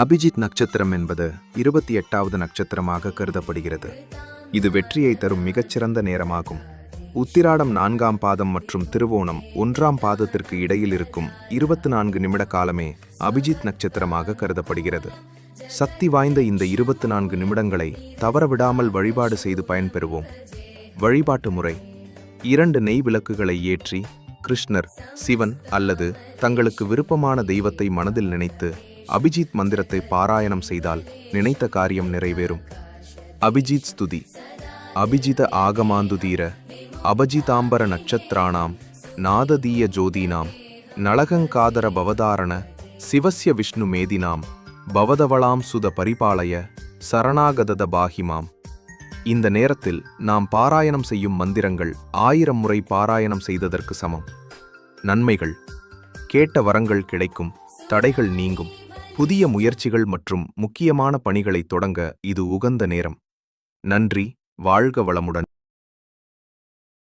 அபிஜித் நட்சத்திரம் என்பது 28வது நட்சத்திரமாக கருதப்படுகிறது. இது வெற்றியை தரும் மிகச்சிறந்த நேரமாகும். உத்திராடம் 4ஆம் பாதம் மற்றும் திருவோணம் 1ஆம் பாதத்திற்கு இடையில் இருக்கும் 24 நிமிட காலமே அபிஜித் நட்சத்திரமாக கருதப்படுகிறது. சக்தி வாய்ந்த இந்த 24 நிமிடங்களை தவறவிடாமல் வழிபாடு செய்து பயன்பெறுவோம். வழிபாட்டு முறை: 2 நெய் விளக்குகளை ஏற்றி கிருஷ்ணர், சிவன் அல்லது தங்களுக்கு விருப்பமான தெய்வத்தை மனதில் நினைத்து அபிஜித் மந்திரத்தை பாராயணம் செய்தால் நினைத்த காரியம் நிறைவேறும். அபிஜித் ஸ்துதி: அபிஜித ஆகமாந்துதீர அபஜிதாம்பர நட்சத்திராணாம் நாததீய ஜோதீனாம் நளகங்காதர பவதாரண சிவஸ்ய விஷ்ணு மேதினாம் பவதவளாம் சுத பரிபாலய சரணாகதத பாகிமாம். இந்த நேரத்தில் நாம் பாராயணம் செய்யும் மந்திரங்கள் 1000 முறை பாராயணம் செய்ததற்கு சமம். நன்மைகள்: கேட்ட வரங்கள் கிடைக்கும், தடைகள் நீங்கும், புதிய முயற்சிகள் மற்றும் முக்கியமான பணிகளை தொடங்க இது உகந்த நேரம். நன்றி. வாழ்க வளமுடன்.